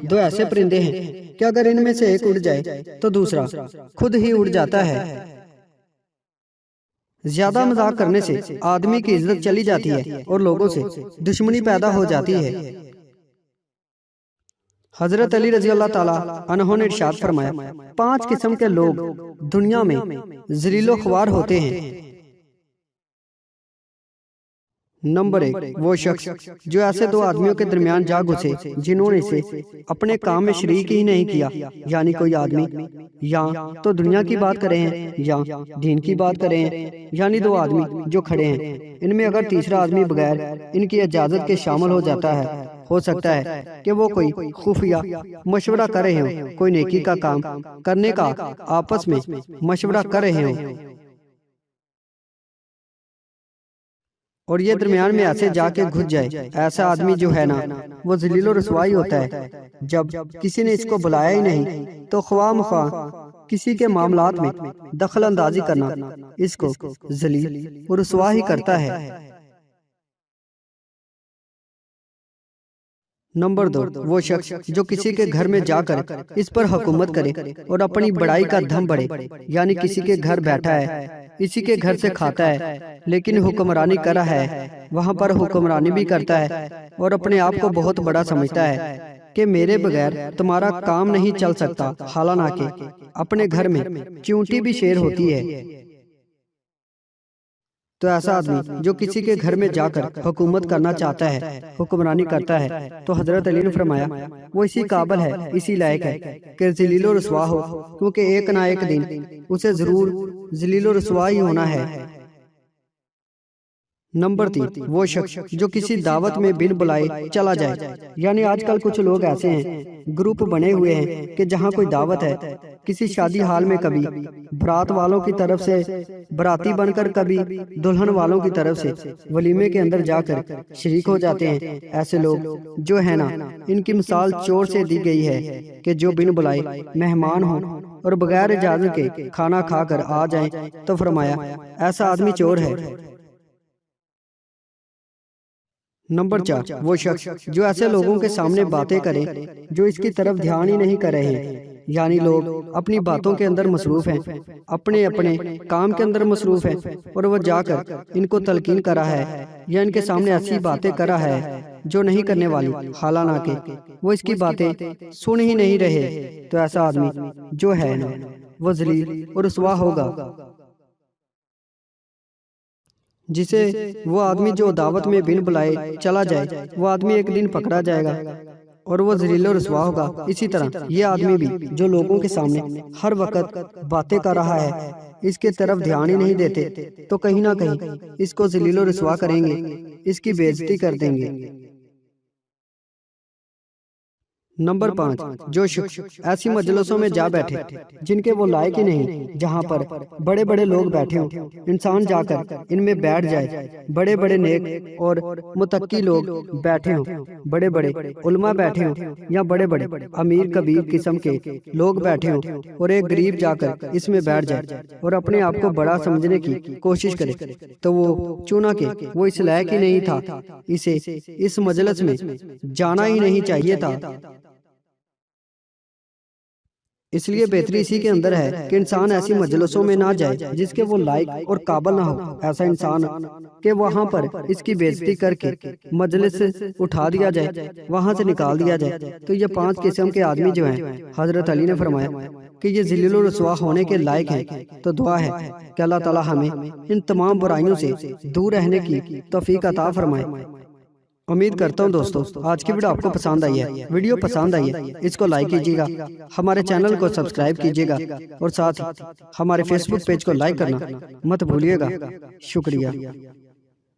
دو ایسے پرندے ہیں کہ اگر ان میں سے ایک اڑ جائے تو دوسرا خود ہی اڑ جاتا ہے۔ زیادہ مذاق کرنے سے آدمی کی عزت چلی جاتی ہے اور لوگوں سے دشمنی پیدا ہو جاتی ہے۔ حضرت علی رضی اللہ تعالیٰ عنہ نے ارشاد فرمایا، 5 قسم کے لوگ دنیا میں ذلیل و خوار ہوتے ہیں۔ نمبر 1، وہ شخص جو ایسے 2 آدمیوں کے درمیان جا گھسے جنہوں نے اسے اپنے کام میں شریک ہی نہیں کیا، یعنی کوئی آدمی یا تو دنیا کی بات کرے ہیں یا دین کی بات کرے ہیں، یعنی 2 آدمی جو کھڑے ہیں، ان میں اگر تیسرا آدمی بغیر ان کی اجازت کے شامل ہو جاتا ہے، ہو سکتا ہے کہ وہ کوئی خفیہ مشورہ کر رہے ہوں، کوئی نیکی کا کام کرنے کا آپس میں مشورہ کر رہے ہوں، اور یہ درمیان میں ایسے جا کے گھس جائے۔ ایسا آدمی جو ہے نا، وہ ذلیل و رسوائی ہوتا ہے۔ جب کسی نے اس کو بلایا ہی نہیں تو خواہ مخواہ کسی کے معاملات میں دخل اندازی کرنا اس کو ذلیل و رسوا ہی کرتا ہے۔ نمبر 2، وہ شخص جو کسی کے گھر میں جا کر اس پر حکومت کرے اور اپنی بڑائی کا دھم بڑھے، یعنی کسی کے گھر بیٹھا ہے، اسی کے گھر سے کھاتا ہے، لیکن حکمرانی کر رہا ہے، وہاں پر حکمرانی بھی کرتا ہے اور اپنے آپ کو بہت بڑا سمجھتا ہے کہ میرے بغیر تمہارا کام نہیں چل سکتا، حالانکہ اپنے گھر میں چونٹی بھی شیر ہوتی ہے۔ تو ایسا آدمی جو کسی کے گھر میں جا کر حکومت کرنا چاہتا ہے، حکمرانی کرتا ہے، تو حضرت علی نے فرمایا وہ اسی قابل ہے، اسی لائق ہے کہ ذلیل و رسوا ہو، کیونکہ ایک نہ ایک دن اسے ضرور ذلیل و رسوا ہی ہونا ہے۔ نمبر 3، وہ شخص جو کسی دعوت میں بن بلائے چلا جائے، یعنی آج کل کچھ لوگ ایسے ہیں، گروپ بنے ہوئے ہیں کہ جہاں کوئی دعوت ہے، کسی شادی حال میں کبھی برات والوں کی طرف سے براتی بن کر، کبھی دلہن والوں کی طرف سے ولیمے کے اندر جا کر شریک ہو جاتے ہیں۔ ایسے لوگ جو ہے نا، ان کی مثال چور سے دی گئی ہے کہ جو بن بلائے مہمان ہوں اور بغیر اجازت کے کھانا کھا کر آ جائیں، تو فرمایا ایسا آدمی چور ہے۔ نمبر 4، وہ شخص جو ایسے لوگوں کے سامنے باتیں کرے جو اس کی طرف دھیان ہی نہیں کر رہے ہیں، یعنی لوگ اپنی باتوں کے اندر مصروف ہیں، اپنے کام کے اندر مصروف ہیں، اور وہ جا کر ان کو تلقین کر رہا ہے یا ان کے سامنے ایسی باتیں کر رہا ہے جو نہیں کرنے والی، حالانکہ وہ اس کی باتیں سن ہی نہیں رہے، تو ایسا آدمی جو ہے نا، وہ ذلیل اور رسوا ہوگا۔ جسے وہ آدمی جو دعوت میں بن بلائے چلا جائے، وہ آدمی ایک دن پکڑا جائے گا اور وہ ذلیل و رسوا ہوگا۔ اسی طرح یہ آدمی بھی جو لوگوں کے سامنے ہر وقت باتیں کر رہا ہے، اس کے طرف دھیان ہی نہیں دیتے، تو کہیں نہ کہیں اس کو ذلیل و رسوا کریں گے، اس کی بے عزتی کر دیں گے۔ نمبر 5، جو شخص ایسی مجلسوں میں جا بیٹھے جن کے وہ لائق ہی نہیں، جہاں پر بڑے بڑے لوگ بیٹھے ہوں، انسان جا کر ان میں بیٹھ جائے، بڑے بڑے نیک اور متقی لوگ بیٹھے ہوں، بڑے بڑے علماء بیٹھے ہوں، یا بڑے بڑے امیر کبیر قسم کے لوگ بیٹھے ہوں، اور ایک غریب جا کر اس میں بیٹھ جائے اور اپنے آپ کو بڑا سمجھنے کی کوشش کرے، تو وہ چونکہ وہ اس لائق ہی نہیں تھا، اسے اس مجلس میں جانا ہی نہیں چاہیے تھا۔ اس لیے بہتری اسی کے اندر ہے کہ انسان ایسی مجلسوں میں نہ جائے جس کے وہ لائق اور قابل نہ ہو، ایسا انسان کہ وہاں پر اس کی بے عزتی کر کے مجلس سے اٹھا دیا جائے، وہاں سے نکال دیا جائے۔ تو یہ 5 قسم کے آدمی جو ہیں، حضرت علی نے فرمایا کہ یہ ذلیل و رسوا ہونے کے لائق ہیں۔ تو دعا ہے کہ اللہ تعالی ہمیں ان تمام برائیوں سے دور رہنے کی توفیق عطا فرمائے۔ امید کرتا ہوں دوستو آج کی ویڈیو آپ کو پسند آئی ہے۔ ویڈیو پسند آئی ہے اس کو لائک کیجیے گا، ہمارے چینل کو سبسکرائب کیجیے گا، اور ساتھ ہی ہمارے فیس بک پیج کو لائک کرنا مت بھولیے گا۔ شکریہ۔